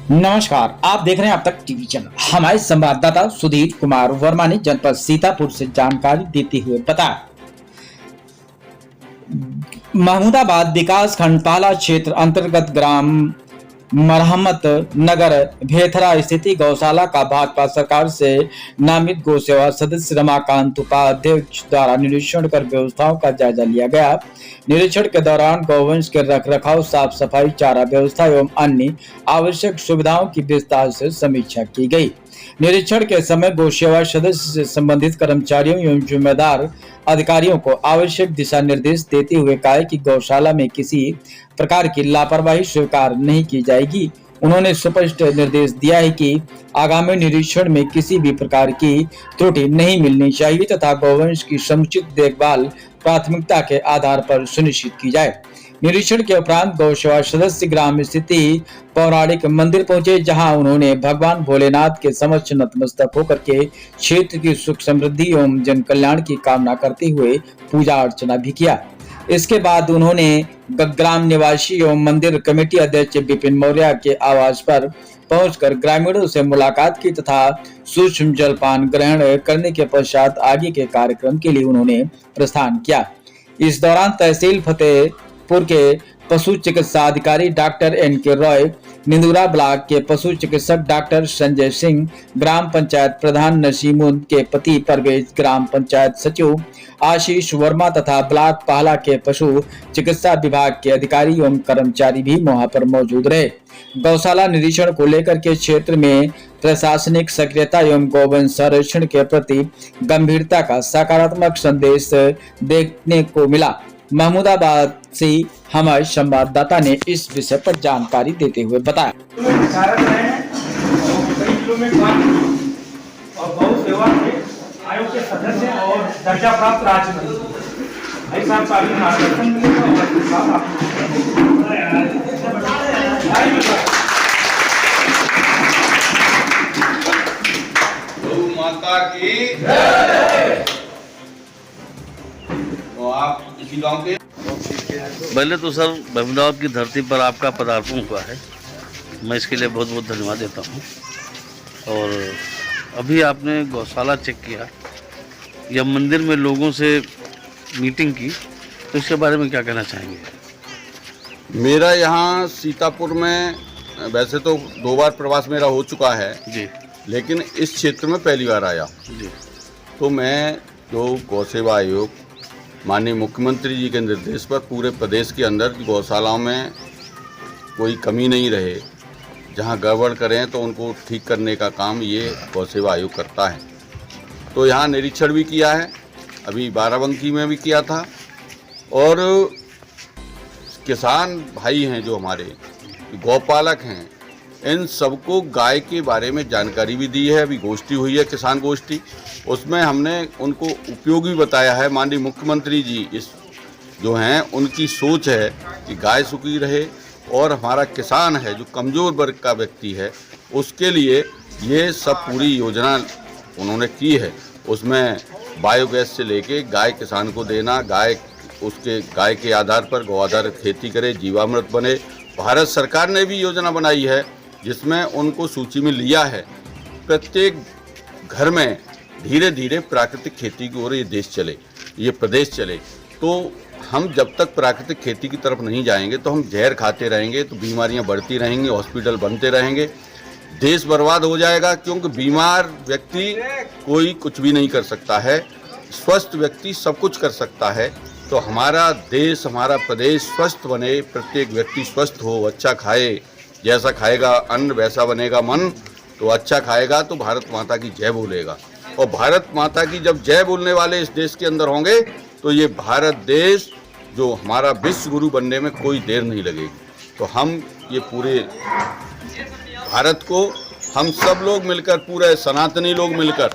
नमस्कार, आप देख रहे हैं अब तक टीवी चैनल। हमारे संवाददाता सुधीर कुमार वर्मा ने जनपद सीतापुर से जानकारी देते हुए बताया, महमूदाबाद विकास खंड पाला क्षेत्र अंतर्गत ग्राम मरहमत नगर भेथरा स्थित गौशाला का भाजपा सरकार से नामित गौ सेवा सदस्य रमाकांत उपाध्यक्ष द्वारा निरीक्षण कर व्यवस्थाओं का जायजा लिया गया। निरीक्षण के दौरान गौवंश के रखरखाव, साफ सफाई, चारा व्यवस्था एवं अन्य आवश्यक सुविधाओं की विस्तार से समीक्षा की गई। निरीक्षण के समय गौ सेवा सदस्य से संबंधित कर्मचारियों एवं जिम्मेदार अधिकारियों को आवश्यक दिशा निर्देश देते हुए कहा कि गौशाला में किसी प्रकार की लापरवाही स्वीकार नहीं की जाएगी। उन्होंने स्पष्ट निर्देश दिया है कि आगामी निरीक्षण में किसी भी प्रकार की त्रुटि नहीं मिलनी चाहिए तथा गौवंश की समुचित देखभाल प्राथमिकता के आधार पर सुनिश्चित की जाए। निरीक्षण के उपरांत गौ सेवा सदस्य ग्राम स्थित पौराणिक मंदिर पहुंचे, जहां उन्होंने भगवान भोलेनाथ के समक्ष नतमस्तक होकर के क्षेत्र की सुख समृद्धि एवं जन कल्याण की कामना करते हुए पूजा अर्चना भी किया। इसके बाद उन्होंने ग्राम निवासी एवं मंदिर कमेटी अध्यक्ष विपिन मौर्य के आवास पर पहुंचकर ग्रामीणों से मुलाकात की तथा सूक्ष्म जलपान ग्रहण करने के पश्चात आगे के कार्यक्रम के लिए उन्होंने प्रस्थान किया। इस दौरान तहसील फतेहपुर के पशु चिकित्सा अधिकारी डॉक्टर एन.के. रॉय, निंदुरा ब्लॉक के पशु चिकित्सक डॉक्टर संजय सिंह, ग्राम पंचायत प्रधान नसीमुद्दीन के पति परवेज, ग्राम पंचायत सचिव आशीष वर्मा तथा ब्लॉक पाला के पशु चिकित्सा विभाग के अधिकारी एवं कर्मचारी भी वहां पर मौजूद रहे। गौशाला निरीक्षण को लेकर के क्षेत्र में प्रशासनिक सक्रियता एवं गौवंश संरक्षण के प्रति गंभीरता का सकारात्मक संदेश देखने को मिला। महमूदाबाद से हमारे संवाददाता ने इस विषय पर जानकारी देते हुए बताया। आयोग के सदस्य और दर्जा प्राप्त राजनीति भाई साहब का भी मार्गदर्शन मिलेगा। गौ माता की जय। तो आप इसी गांव के? पहले तो सर महमूदाबाद की धरती पर आपका पदार्पण हुआ है, मैं इसके लिए बहुत बहुत धन्यवाद देता हूँ। और अभी आपने गौशाला चेक किया या मंदिर में लोगों से मीटिंग की, तो इसके बारे में क्या कहना चाहेंगे? मेरा यहाँ सीतापुर में वैसे तो 2 बार प्रवास मेरा हो चुका है जी, लेकिन इस क्षेत्र में पहली बार आया जी। तो मैं जो गौ सेवा आयोग माननीय मुख्यमंत्री जी के निर्देश पर पूरे प्रदेश के अंदर गौशालाओं में कोई कमी नहीं रहे, जहाँ गड़बड़ करें तो उनको ठीक करने का काम ये गौ सेवा आयोग करता है। तो यहाँ निरीक्षण भी किया है, अभी बाराबंकी में भी किया था। और किसान भाई हैं जो हमारे गौपालक हैं, इन सबको गाय के बारे में जानकारी भी दी है। अभी गोष्ठी हुई है, किसान गोष्ठी, उसमें हमने उनको उपयोगी बताया है। माननीय मुख्यमंत्री जी इस जो हैं उनकी सोच है कि गाय सुखी रहे और हमारा किसान है जो कमज़ोर वर्ग का व्यक्ति है उसके लिए ये सब पूरी योजना उन्होंने की है। उसमें बायोगैस से लेके गाय किसान को देना, गाय के आधार पर गौ आधारित खेती करे, जीवामृत बने। भारत सरकार ने भी योजना बनाई है जिसमें उनको सूची में लिया है प्रत्येक घर में धीरे धीरे प्राकृतिक खेती की ओर ये देश चले, ये प्रदेश चले। तो हम जब तक प्राकृतिक खेती की तरफ नहीं जाएंगे तो हम जहर खाते रहेंगे तो बीमारियां बढ़ती रहेंगी, हॉस्पिटल बनते रहेंगे, देश बर्बाद हो जाएगा। क्योंकि बीमार व्यक्ति कोई कुछ भी नहीं कर सकता है, स्वस्थ व्यक्ति सब कुछ कर सकता है। तो हमारा देश, हमारा प्रदेश स्वस्थ बने, प्रत्येक व्यक्ति स्वस्थ हो, अच्छा खाए, जैसा खाएगा अन्न वैसा बनेगा मन। तो अच्छा खाएगा तो भारत माता की जय बोलेगा, और भारत माता की जब जय बोलने वाले इस देश के अंदर होंगे तो ये भारत देश जो हमारा विश्व गुरु बनने में कोई देर नहीं लगेगी। तो हम ये पूरे भारत को, हम सब लोग मिलकर, पूरे सनातनी लोग मिलकर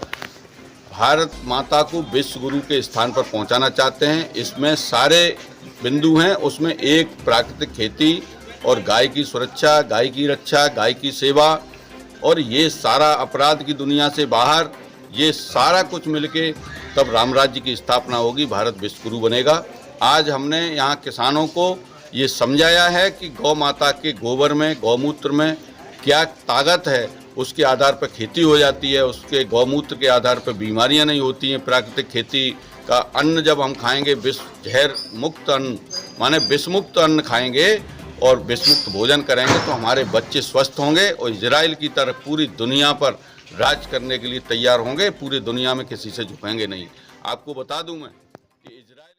भारत माता को विश्व गुरु के स्थान पर पहुंचाना चाहते हैं। इसमें सारे बिंदु हैं, उसमें एक प्राकृतिक खेती और गाय की सुरक्षा, गाय की रक्षा, गाय की सेवा, और ये सारा अपराध की दुनिया से बाहर, ये सारा कुछ मिलके तब राम राज्य की स्थापना होगी, भारत विश्व गुरु बनेगा। आज हमने यहाँ किसानों को ये समझाया है कि गौ माता के गोबर में, गौमूत्र में क्या ताकत है, उसके आधार पर खेती हो जाती है, उसके गौमूत्र के आधार पर बीमारियां नहीं होती हैं। प्राकृतिक खेती का अन्न जब हम खाएंगे, जहर मुक्त अन्न माने विषमुक्त अन्न खाएंगे और विषमुक्त भोजन करेंगे तो हमारे बच्चे स्वस्थ होंगे और इजराइल की तरह पूरी दुनिया पर राज करने के लिए तैयार होंगे। पूरी दुनिया में किसी से झुकेंगे नहीं। आपको बता दूं मैं